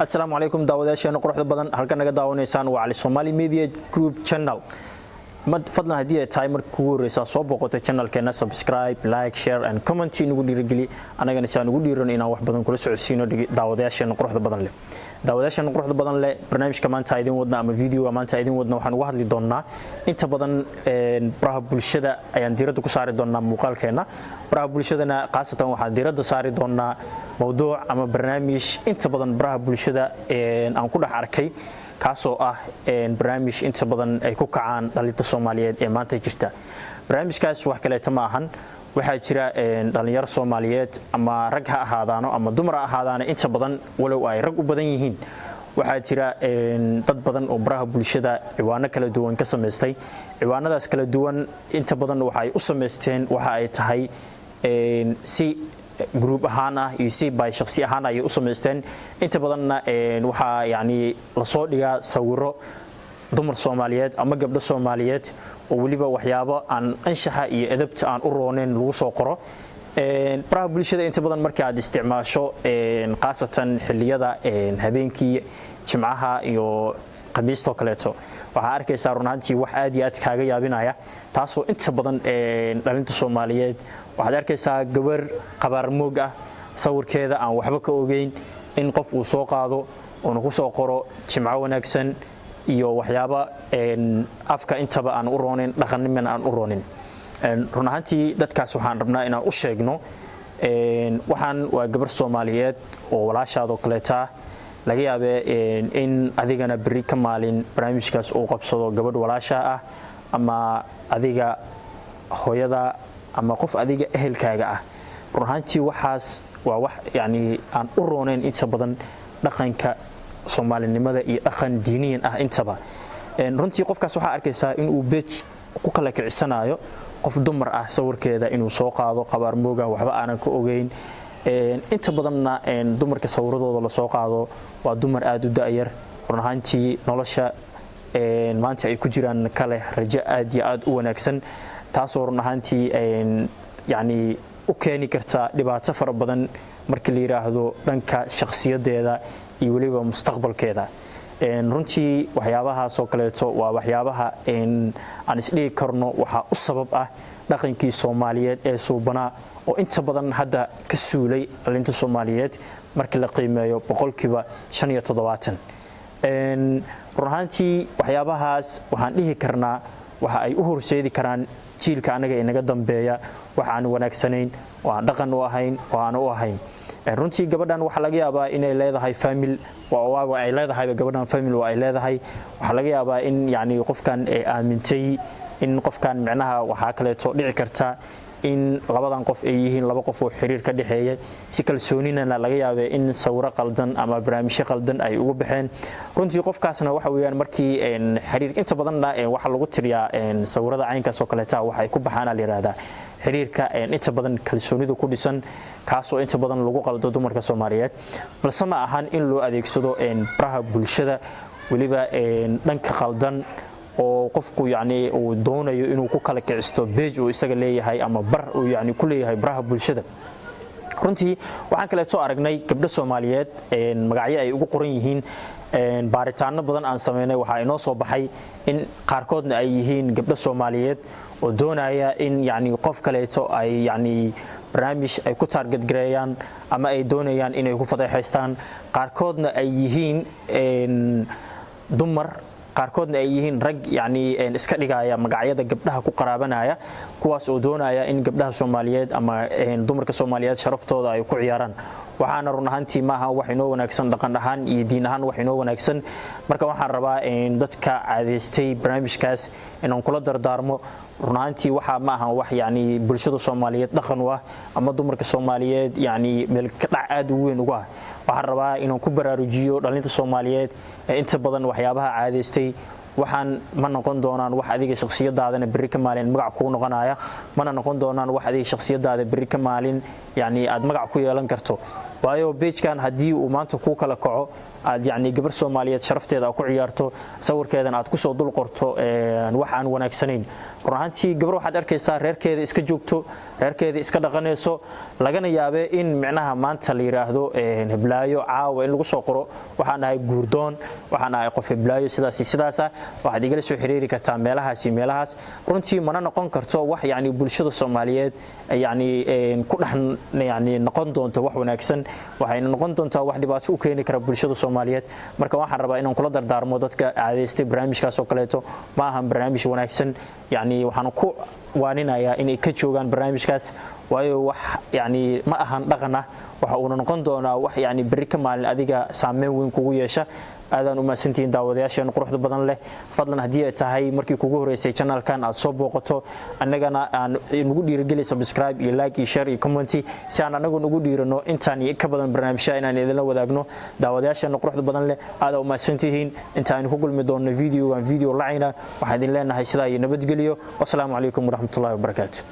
السلام عليكم داوداشينا قروحda badan halka naga daawanaysaan waa Ali Somali Media Group channel fadlan hadii ay tahay markii ugu horeysa soo boqotay channelkeena subscribe like share and comment inagu dhiirigeli anagana si aan ugu dhiiran inaan wax badan kula socodsiino daawadayaasheena quruxda badan leh barnaamijka maanta idin wadna ama video maanta idin wadna waxaan uga hadli doonaa inta badan baraha bulshada ayaan diiradda ku saari doonaa muuqaalkeena baraha bulshadana qaasatan waxaan diiradda saari doonaa mowduuc ama barnaamij inta badan baraha bulshada aan ku dhex arkay kaasoo ah barnaamij inta badan ay ku kacaan dhalinta Soomaaliyeed ee maanta jirta barnaamijkaas wax kale ma ahan waxaa jira dhalinyaro Soomaaliyeed ama rag ha ahaadaano ama dumar ha ahaadaano inta badan walow ay rag u badan yihiin waxaa jira dad badan oo baraha bulshada ciwaano kala duwan ka sameystay ciwaanadaas kala duwan inta badan waxa ay u sameysteen waxa ay tahay si group ahaan ah iyo si bay shakhsi ahaan ay u sameysteen inta badanna waxa yaani la soo dhigaa sawiro dumar Soomaaliyeed ama gabdho Soomaaliyeed oo waliba waxyaabo aan anshaxa iyo edebta aan u rooneen lagu soo qoro baraha bulshada inta badan markii aad isticmaasho qaasatan xilliyada habeenkii jimcaha iyo qamiisto kaleeto waxa arkaysaa runtii wax aad iyo aad kaaga yaabinaya taasoo inta badan dhalinta Soomaaliyeed waxaad arkaysaa gabar qabar moog ah sawirkeeda aan waxba ka ogeyn in qof uu soo qaado oo ku soo qoro jimco wanaagsan iyo waxyaabo afka intaba aan u roonin dhaqanimana aan u roonin runtii dadkaas waxaan rabnaa inaan u sheegno waxaan waa gabar Soomaaliyeed oo walaashaado kaleeta laga yaabee in adigana bari ka maalin barnaamijkaas uu qabsado gabadh walaasha ah ama adiga hooyada ama qof adiga ehelkaaga ah runtii waxaas waa wax yaani aan u roonin inta badan dhaqanka Soomaalinimada iyo dhaqan diiniyan ah intaba runtii qofkaas waxa arkaysaa in uu beej ku kala kicisanayo qof dumar ah sawirkeeda inuu soo qaado qabar mooga waxba aanan ka ogeyn inta badanna dumarka sawiradooda la soo qaado waa dumar aad u daayar runtii nolosha maanta ay ku jiraan kale rajo aad iyo aad u wanaagsan taasoo runtii yaani u keeni karta dhibaato fara badan markii la yiraahdo dhanka shakhsiyadeeda iyo waliba mustaqbalkeeda runtii waxyaabaha soo kaleeto waa waxyaabaha aan isdhigi karno waxa u sabab ah dhaqankii Soomaaliyeed ee suubanaa oo inta badan hadda ka suulay dhalinta Soomaaliyeed markii la qiimeeyo 75% runtii waxyaabahaas waxaan dhihi karnaa waxa ay u horseedi karaan jiilka anaga inaga dambeeya waxaan wanaagsanayn oo aan dhaqan u ahayn oo aan u ahayn runtii gabadhan waxa laga yaabaa inay leedahay family waa ay leedahay gabadhan family waa ay leedahay waxa laga yaabaa in yaani qofkan ay aamintay in qofkan macnaha waxa kale to dhici karta in labadan qof ay yihiin laba qof oo xiriir ka dhaxeeya si kalsoonina laga yaabaa in sawiro qaldan ama barnaamijyo qaldan ay ugu baxeen runtii qofkaasna waxa weeyaan markii xiriir inta badan waxa lagu tiriyaa sawirada caynkaas oo kale taa waxa ay ku baxaan la yiraahdaa xiriirka inta badan kalsoonidu ku dhisan kaasoo inta badan lagu qaldo dumarka Soomaaliyeed balse ma ahan in loo adeegsado baraha bulshada waliba dhanka qaldan oo qofku yaani uu doonayo inuu ku kala kicisto page oo isaga leeyahay ama bar uu yaani ku leeyahay baraha bulshada runtii waxaan kale soo aragnay gabdho Soomaaliyeed magacyo ay ugu qoran yihiin baaritaano badan aan sameynay waxa inoo soo baxay in qaarkoodna ay yihiin gabdho Soomaaliyeed oo doonaya in yaani qof kaleeto ay yaani barnaamij ay ku target gareeyaan ama ay doonayaan inay ku fadeexaystaan qaarkoodna ay yihiin dumar qaarkoodna ay yihiin rag yaani iska dhigaya magacyada gabdhaha ku qaraabanaya kuwaas oo doonaya in gabdhaha Soomaaliyeed ama dumarka Soomaaliyeed sharaftooda ay ku ciyaaraan waxaana runtii maaha wax inoo wanaagsan dhaqan ahaan iyo diin ahaan wax inoo wanaagsan marka waxaan rabaa dadka caadeystay barnaamijkaas inaan kula dardaarmo runtii waxa maaha wax yaani bulshada Soomaaliyeed dhaqan u ah ama dumarka Soomaaliyeed yaani meel ka dhac aad u weyn uga ah waxaan rabaa inaan ku baraarujiyo dhalinta Soomaaliyeed inta badan waxyaabaha caadeystay waxaan ma noqon doonaan wax adiga shakhsiyadaadana bari ka maalin magac ku noqonaya mana noqon doonaan wax adiga shakhsiyadaada bari ka maalin yaani aad magac ku yeelan karto waayo beejkan haddii uu maanta ku kala kaco aad yacni gabar Soomaaliyeed sharafteeda ku ciyaarto sawirkeedan aad ku soo dul qorto wax aan wanaagsanayn ruuxantii gabar waxaad arkaysaa reerkeeda iska joogto reerkeeda iska dhaqanayso lagana yaabee in micnaha maanta la yiraahdo heblaayo caawa in lagu soo qoro waxaan ahay guurdoon waxaan ahay qof heblaayo sidaas waxaad igala soo xiriiri kartaa meelahaas runtii mana noqon karto wax yacni bulshada Soomaaliyeed yacni ku dhax yacni noqon doonto wax wanaagsan waxayna noqon doontaa wax dhibaato u keeni kara bulshada Soomaaliyeed marka waxaan rabaa inaan kula dardaarmo dadka caadaystay barnaamijkaas oo kaleeto ma ahan barnaamij wanaagsan yacni waxaan ku waaninayaa inay ka joogaan barnaamijkaas waayo wax yacni ma ahan dhaqan ah waxa uu noqon doonaa wax yacni bari ka maalin adiga saameyn weyn kugu yeesha aadaan u maasantiin daawadayaasheen quruxda badan leh fadlan hadii ay tahay markii kugu horeysay channelkan aad soo booqato annagana aan nagu dhiirigeliyo subscribe iyo like iyo share iyo comment si aan anagu nagu dhiirano intaan ka badan barnaamijyada inaan idin la wadaagno daawadayaasheen quruxda badan leh aad u maasantiin intaan ku kulmi doono video lacayna waxaan idin leenahay sidaa iyo nabadgeliyo wassalaamu calaykum waraxmatullaahi wabarakaatuh